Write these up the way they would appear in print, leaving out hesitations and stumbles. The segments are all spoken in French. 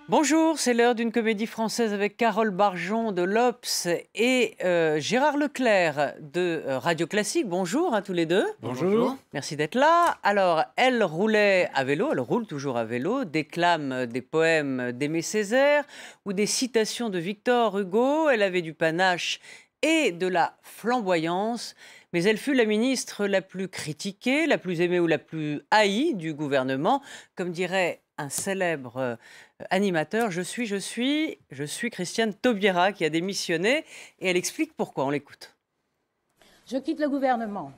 Bonjour, c'est l'heure d'une comédie française avec Carole Barjon de l'Obs et Gérard Leclerc de Radio Classique. Bonjour à tous les deux. Bonjour. Merci d'être là. Alors, elle roulait à vélo, elle roule toujours à vélo, déclame des poèmes d'Aimé Césaire ou des citations de Victor Hugo. Elle avait du panache et de la flamboyance, mais elle fut la ministre la plus critiquée, la plus aimée ou la plus haïe du gouvernement. Comme dirait un célèbre animateur, je suis Christiane Taubira qui a démissionné et elle explique pourquoi. On l'écoute. Je quitte le gouvernement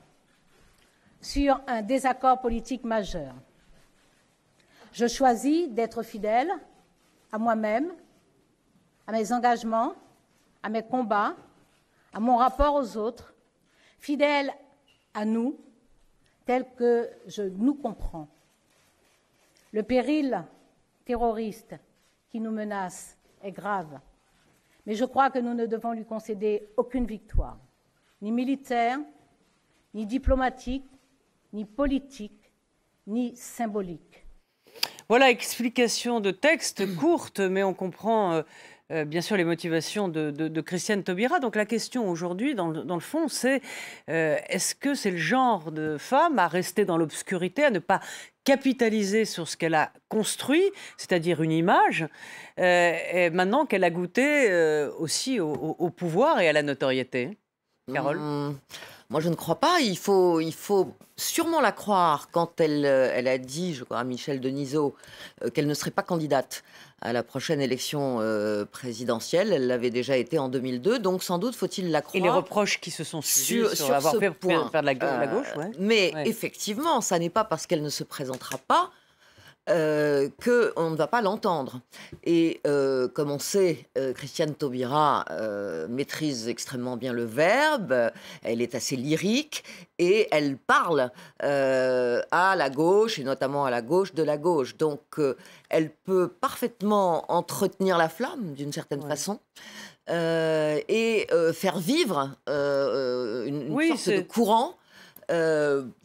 sur un désaccord politique majeur. Je choisis d'être fidèle à moi-même, à mes engagements, à mes combats, à mon rapport aux autres, fidèle à nous, tel que je nous comprends. Le péril terroriste qui nous menace est grave, mais je crois que nous ne devons lui concéder aucune victoire, ni militaire, ni diplomatique, ni politique, ni symbolique. Voilà, explication de texte courte, mais on comprend bien sûr les motivations de Christiane Taubira. Donc la question aujourd'hui, dans le fond, c'est est-ce que c'est le genre de femme à rester dans l'obscurité, à ne pas capitaliser sur ce qu'elle a construit, c'est-à-dire une image, et maintenant qu'elle a goûté aussi au pouvoir et à la notoriété? Carole? Moi, je ne crois pas. Il faut sûrement la croire quand elle a dit, je crois, à Michel Denisot, qu'elle ne serait pas candidate à la prochaine élection présidentielle. Elle l'avait déjà été en 2002, donc sans doute faut-il la croire. Et les reproches qui se sont suivis sur avoir fait faire de la gauche, ouais. Mais effectivement, ça n'est pas parce qu'elle ne se présentera pas qu'on ne va pas l'entendre. Et comme on sait, Christiane Taubira maîtrise extrêmement bien le verbe, elle est assez lyrique et elle parle à la gauche, et notamment à la gauche de la gauche. Donc elle peut parfaitement entretenir la flamme d'une certaine façon. Et faire vivre une sorte de courant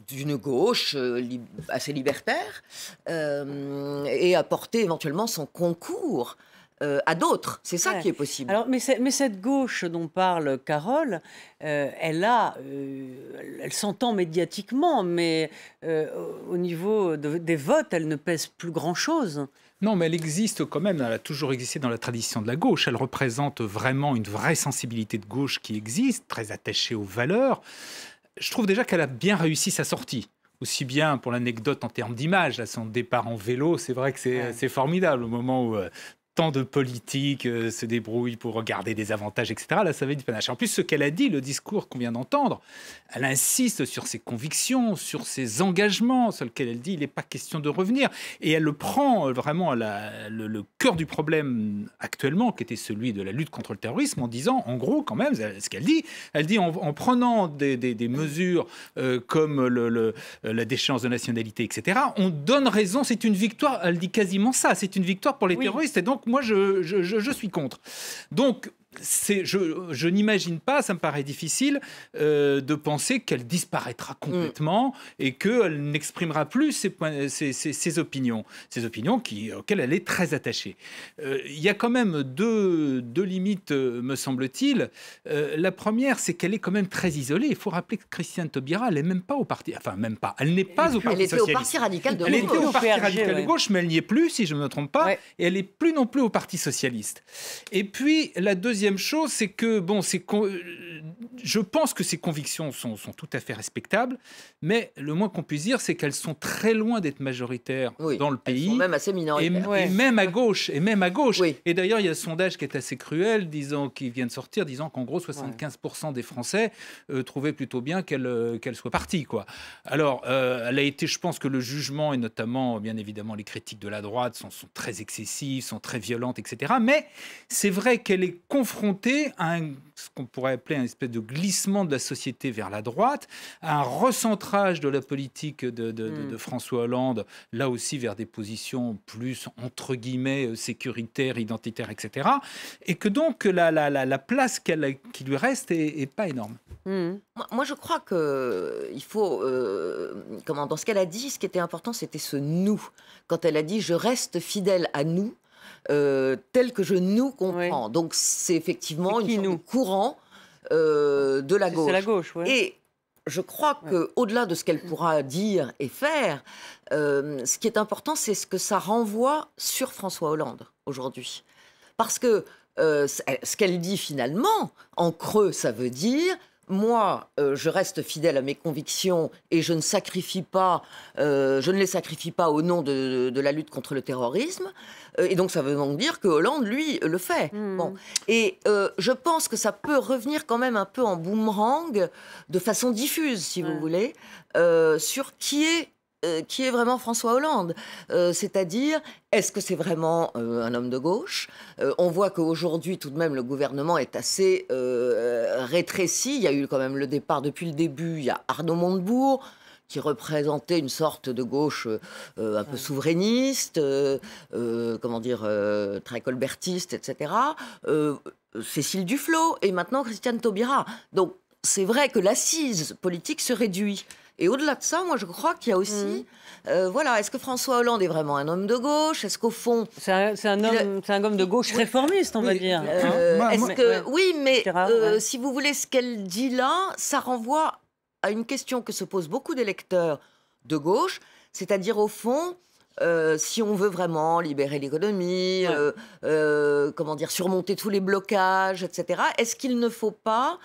d'une gauche assez libertaire et apporter éventuellement son concours à d'autres. C'est ça qui est possible. Alors, mais cette gauche dont parle Carole, elle s'entend médiatiquement, mais au niveau des votes, elle ne pèse plus grand-chose. Non, mais elle existe quand même, elle a toujours existé dans la tradition de la gauche. Elle représente vraiment une vraie sensibilité de gauche qui existe, très attachée aux valeurs. Je trouve déjà qu'elle a bien réussi sa sortie. Aussi bien pour l'anecdote en termes d'image, là, son départ en vélo, c'est vrai que c'est formidable au moment où tant de politiques se débrouillent pour regarder des avantages, etc. Là, ça va être du panache. En plus, ce qu'elle a dit, le discours qu'on vient d'entendre, elle insiste sur ses convictions, sur ses engagements, sur lesquels elle dit il n'est pas question de revenir. Et elle le prend vraiment le cœur du problème actuellement, qui était celui de la lutte contre le terrorisme, en disant, en gros, quand même, ce qu'elle dit, en prenant des mesures comme la déchéance de nationalité, etc., on donne raison, c'est une victoire, elle dit quasiment ça, c'est une victoire pour les terroristes. Et donc, moi, je suis contre. Donc, je n'imagine pas, ça me paraît difficile, de penser qu'elle disparaîtra complètement et qu'elle n'exprimera plus ses opinions auxquelles elle est très attachée. Il y a quand même deux limites, me semble-t-il. La première, c'est qu'elle est quand même très isolée. Il faut rappeler que Christiane Taubira, elle n'est même pas au parti... Enfin, même pas. Elle n'est pas au Parti socialiste. Elle était au Parti radical de gauche. Elle était au Parti radical de gauche, mais elle n'y est plus, si je ne me trompe pas. Ouais. Et elle n'est plus non plus au Parti socialiste. Et puis, la deuxième chose, c'est que, je pense que ses convictions sont tout à fait respectables, mais le moins qu'on puisse dire, c'est qu'elles sont très loin d'être majoritaires dans le pays. Elles sont même assez minoritaires. Et même à gauche. Oui. Et d'ailleurs, il y a un sondage qui est assez cruel, qui vient de sortir, disant qu'en gros, 75% des Français trouvaient plutôt bien qu'elle soit partie, quoi. Alors, elle a été, je pense que le jugement, et notamment, bien évidemment, les critiques de la droite sont très excessives, sont très violentes, etc. Mais c'est vrai qu'elle est confrontée à ce qu'on pourrait appeler un espèce de glissement de la société vers la droite, à un recentrage de la politique de François Hollande, là aussi vers des positions plus, entre guillemets, sécuritaires, identitaires, etc. Et que donc la place qui lui reste est pas énorme. Moi, je crois qu'il faut... dans ce qu'elle a dit, ce qui était important, c'était ce « nous ». Quand elle a dit « je reste fidèle à nous », tel que je nous comprends. Donc c'est effectivement C'est qui, une sorte nous de courant de la gauche. C'est la gauche, oui. Et je crois qu'au-delà de ce qu'elle pourra dire et faire, ce qui est important, c'est ce que ça renvoie sur François Hollande aujourd'hui. Parce que ce qu'elle dit finalement, en creux, ça veut dire... Moi, je reste fidèle à mes convictions et je ne les sacrifie pas au nom de la lutte contre le terrorisme. Et donc, ça veut donc dire que Hollande, lui, le fait. Bon. Et je pense que ça peut revenir quand même un peu en boomerang, de façon diffuse, si vous voulez, sur qui est vraiment François Hollande. C'est-à-dire, est-ce que c'est vraiment un homme de gauche ? On voit qu'aujourd'hui, tout de même, le gouvernement est assez rétréci. Il y a eu quand même le départ, depuis le début, il y a Arnaud Montebourg, qui représentait une sorte de gauche un peu souverainiste, très colbertiste, etc. Cécile Duflot, et maintenant Christiane Taubira. Donc, c'est vrai que l'assise politique se réduit. Et au-delà de ça, moi, je crois qu'il y a aussi... est-ce que François Hollande est vraiment un homme de gauche ? Est-ce qu'au fond... C'est un homme de gauche réformiste, on va dire. Oui, mais si vous voulez, ce qu'elle dit là, ça renvoie à une question que se posent beaucoup d'électeurs de gauche, c'est-à-dire, au fond... si on veut vraiment libérer l'économie, surmonter tous les blocages, etc., est-ce qu'il ne faut pas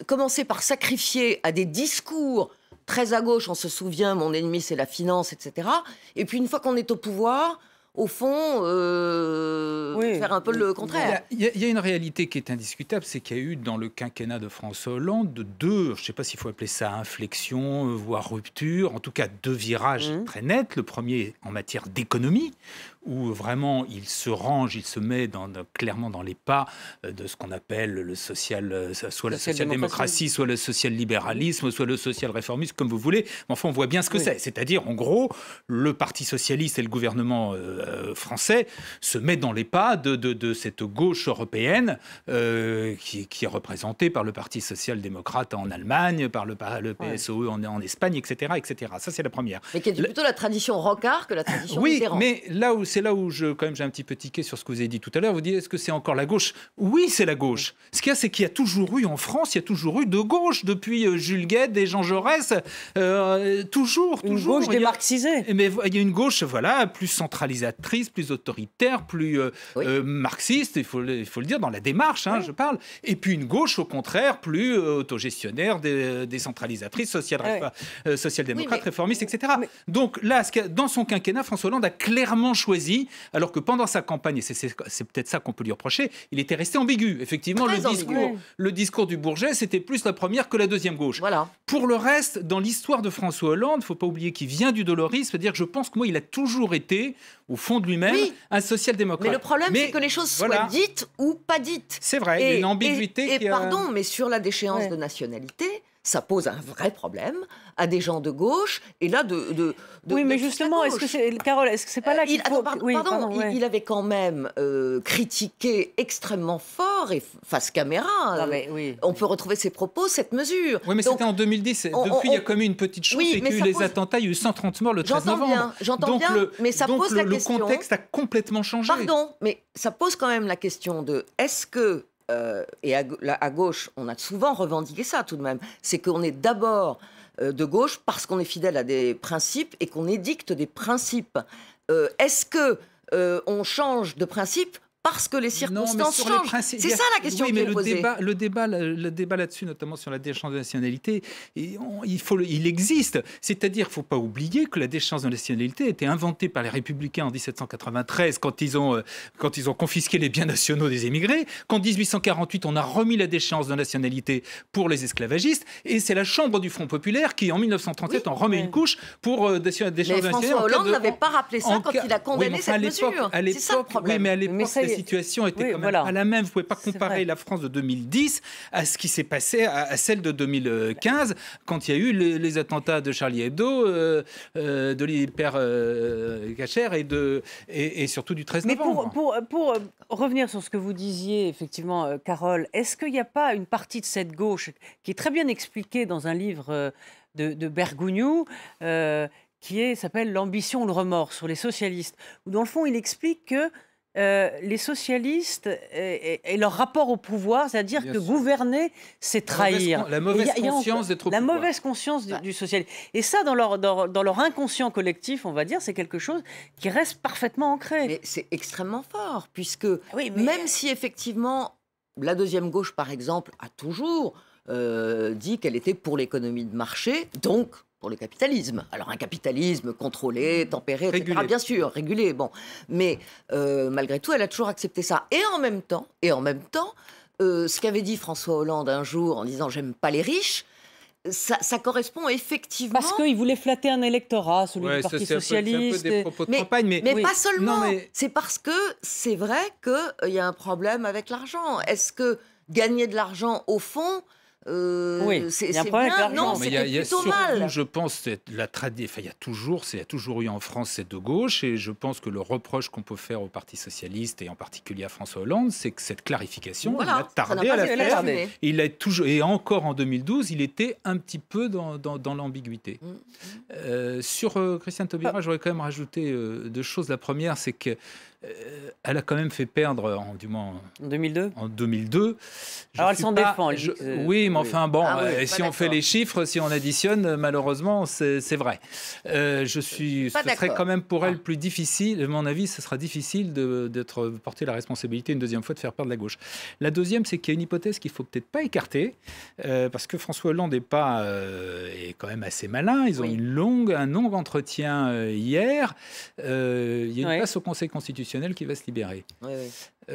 commencer par sacrifier à des discours très à gauche, on se souvient, mon ennemi c'est la finance, etc. Et puis une fois qu'on est au pouvoir, au fond, faire un peu le contraire. Il y a une réalité qui est indiscutable, c'est qu'il y a eu dans le quinquennat de François Hollande deux, je ne sais pas s'il faut appeler ça inflexion, voire rupture, en tout cas deux virages très nets. Le premier en matière d'économie, où vraiment il se range, il se met clairement dans les pas de ce qu'on appelle le soit la social-démocratie, soit le social-libéralisme, soit le social-réformisme, comme vous voulez. Mais enfin, on voit bien ce que c'est. C'est-à-dire, en gros, le Parti socialiste et le gouvernement français se mettent dans les pas de cette gauche européenne qui est représentée par le Parti social-démocrate en Allemagne, par le PSOE en Espagne, etc., etc. Ça, c'est la première. Mais qui est plutôt la tradition Rocard que la tradition Mitterrand. Oui, mais c'est là où j'ai un petit peu tiqué sur ce que vous avez dit tout à l'heure. Vous dites, est-ce que c'est encore la gauche ? Oui, c'est la gauche. Ce qu'il y a, c'est qu'il y a toujours eu en France, il y a toujours eu de gauche depuis Jules Guesde et Jean Jaurès. Toujours. Une gauche démarxisée. Mais il y a une gauche, plus centralisatrice, plus autoritaire, plus marxiste, il faut le dire, dans la démarche, je parle. Et puis une gauche, au contraire, plus autogestionnaire, décentralisatrice, social-démocrate, réformiste, etc. Donc là, dans son quinquennat, François Hollande a clairement choisi, alors que pendant sa campagne, et c'est peut-être ça qu'on peut lui reprocher, il était resté ambigu. Effectivement, le discours du Bourget, c'était plus la première que la deuxième gauche. Voilà. Pour le reste, dans l'histoire de François Hollande, il ne faut pas oublier qu'il vient du dolorisme, c'est-à-dire que je pense que moi, il a toujours été, au fond de lui-même, un social-démocrate. Mais le problème, c'est que les choses soient dites ou pas dites. C'est vrai, il y a une ambiguïté. Pardon, mais sur la déchéance de nationalité, ça pose un vrai problème à des gens de gauche, et là oui, mais justement, Carole, est-ce que c'est pas là qu'il faut... Il avait quand même critiqué extrêmement fort, et face caméra, on peut retrouver ses propos, cette mesure. Oui, mais c'était en 2010. Depuis, il y a comme eu une petite chose, c'est qu'il y a eu les attentats, il y a eu 130 morts le 13 novembre. J'entends bien, mais ça pose la question... Le contexte a complètement changé. Pardon, mais ça pose quand même la question de, est-ce que et à gauche, on a souvent revendiqué ça tout de même, c'est qu'on est d'abord de gauche parce qu'on est fidèle à des principes et qu'on édicte des principes. Est-ce que on change de principe parce que les circonstances changent? C'est ça la question qui est posée. Le débat là-dessus, notamment sur la déchéance de nationalité, il existe. C'est-à-dire qu'il ne faut pas oublier que la déchéance de nationalité a été inventée par les Républicains en 1793 quand ils ont confisqué les biens nationaux des émigrés, qu'en 1848 on a remis la déchéance de nationalité pour les esclavagistes, et c'est la Chambre du Front populaire qui en 1937 en remet une couche pour déchéance de nationalité. Mais François Hollande n'avait pas rappelé ça quand il a condamné cette mesure. C'est ça le problème. Oui, mais à l'époque, la situation était quand même pas la même. Vous ne pouvez pas comparer la France de 2010 à ce qui s'est passé à celle de 2015, quand il y a eu les attentats de Charlie Hebdo, de l'hyper Cacher et surtout du 13 novembre. Mais pour revenir sur ce que vous disiez, effectivement, Carole, est-ce qu'il n'y a pas une partie de cette gauche qui est très bien expliquée dans un livre de Bergogneau, qui s'appelle « L'ambition ou le remords » sur les socialistes, où dans le fond, il explique que les socialistes et leur rapport au pouvoir, c'est-à-dire Bien que sûr. gouverner, c'est trahir. La mauvaise Il y a conscience d'être au La pouvoir. mauvaise conscience du socialisme. Et ça, dans leur inconscient collectif, on va dire, c'est quelque chose qui reste parfaitement ancré. Mais c'est extrêmement fort, puisque Oui, mais- même si effectivement la deuxième gauche, par exemple, a toujours dit qu'elle était pour l'économie de marché, donc pour le capitalisme. Alors un capitalisme contrôlé, tempéré, etc. Régulé. Bien sûr, régulé. Bon, mais malgré tout, elle a toujours accepté ça. Et en même temps, ce qu'avait dit François Hollande un jour en disant j'aime pas les riches. Ça correspond effectivement. Parce qu'il voulait flatter un électorat, celui Ouais, du ça, Parti c'est un peu socialiste. des propos de Mais- campagne, mais Oui. Pas seulement. Non, mais- C'est parce que c'est vrai qu'il y a un problème avec l'argent. Est-ce que gagner de l'argent, au fond, Oui, c'est il y a un problème bien? avec l'argent. Non, mais c'était il y a plutôt surtout, mal. je pense, il y a toujours eu en France cette de gauche, et je pense que le reproche qu'on peut faire au Parti socialiste et en particulier à François Hollande, c'est que cette clarification, il a Voilà, ça n'a tardé pas à la été faire. faire. assumé. Il a toujours, et encore en 2012, il était un petit peu dans l'ambiguïté. Sur Christiane Taubira, j'aurais quand même rajouté deux choses. La première, c'est que elle a quand même fait perdre, du moins En 2002. en 2002. Alors, elle s'en défend, elle dit que- Oui, mais enfin, bon, Ah oui, pas si on fait d'accord. les chiffres, si on additionne, malheureusement, c'est vrai. Ce Pas serait d'accord. quand même pour elle Ah. plus difficile, à mon avis, ce sera difficile d'être porter la responsabilité une deuxième fois de faire perdre la gauche. La deuxième, c'est qu'il y a une hypothèse qu'il faut peut-être pas écarter, parce que François Hollande est quand même assez malin. Ils ont Oui. un long entretien hier. Il y a une Ouais. place au Conseil constitutionnel qui va se libérer. Oui, oui. Je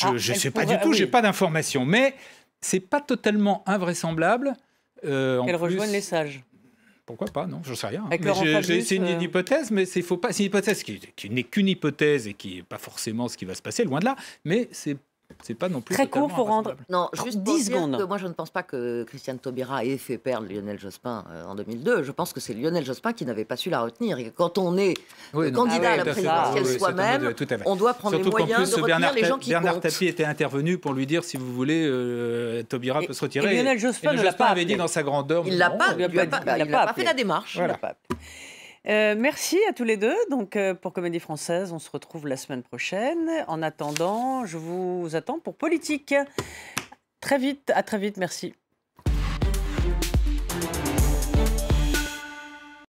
Ah, ne elle sais pas pourrait- du tout, oui. j'ai pas d'informations, mais c'est pas totalement invraisemblable. En Qu'elle plus- rejoigne les sages. Pourquoi pas, non, j'en sais rien. Avec Mais Laurent j'ai Fabius, essayé une hypothèse, mais c'est une hypothèse qui n'est qu'une hypothèse et qui n'est pas forcément ce qui va se passer, loin de là, mais c'est pas non plus Très court, totalement faut rendre- invraisemblable. Non, juste pour 10 dire secondes. que moi, je ne pense pas que Christiane Taubira ait fait perdre Lionel Jospin en 2002. Je pense que c'est Lionel Jospin qui n'avait pas su la retenir. Et que quand on est Oui, non, candidat Ah à oui, la tout à fait. présidentielle Oui, oui, soi-même, c'est un tout à fait. on doit prendre Surtout les qu'en moyens plus, de retenir les gens qui Bernard comptent. Tapie était intervenu pour lui dire, si vous voulez, Taubira peut se retirer. et Lionel Jospin ne l'a pas avait dit appelé. dans sa grandeur. Il mais l'a non, pas, lui a il a pas pas, dit, il a pas appelé. fait la démarche. Il l'a pas appelé. Merci à tous les deux. Donc, pour Comédie Française, on se retrouve la semaine prochaine. En attendant, je vous attends pour Politique. À très vite, merci.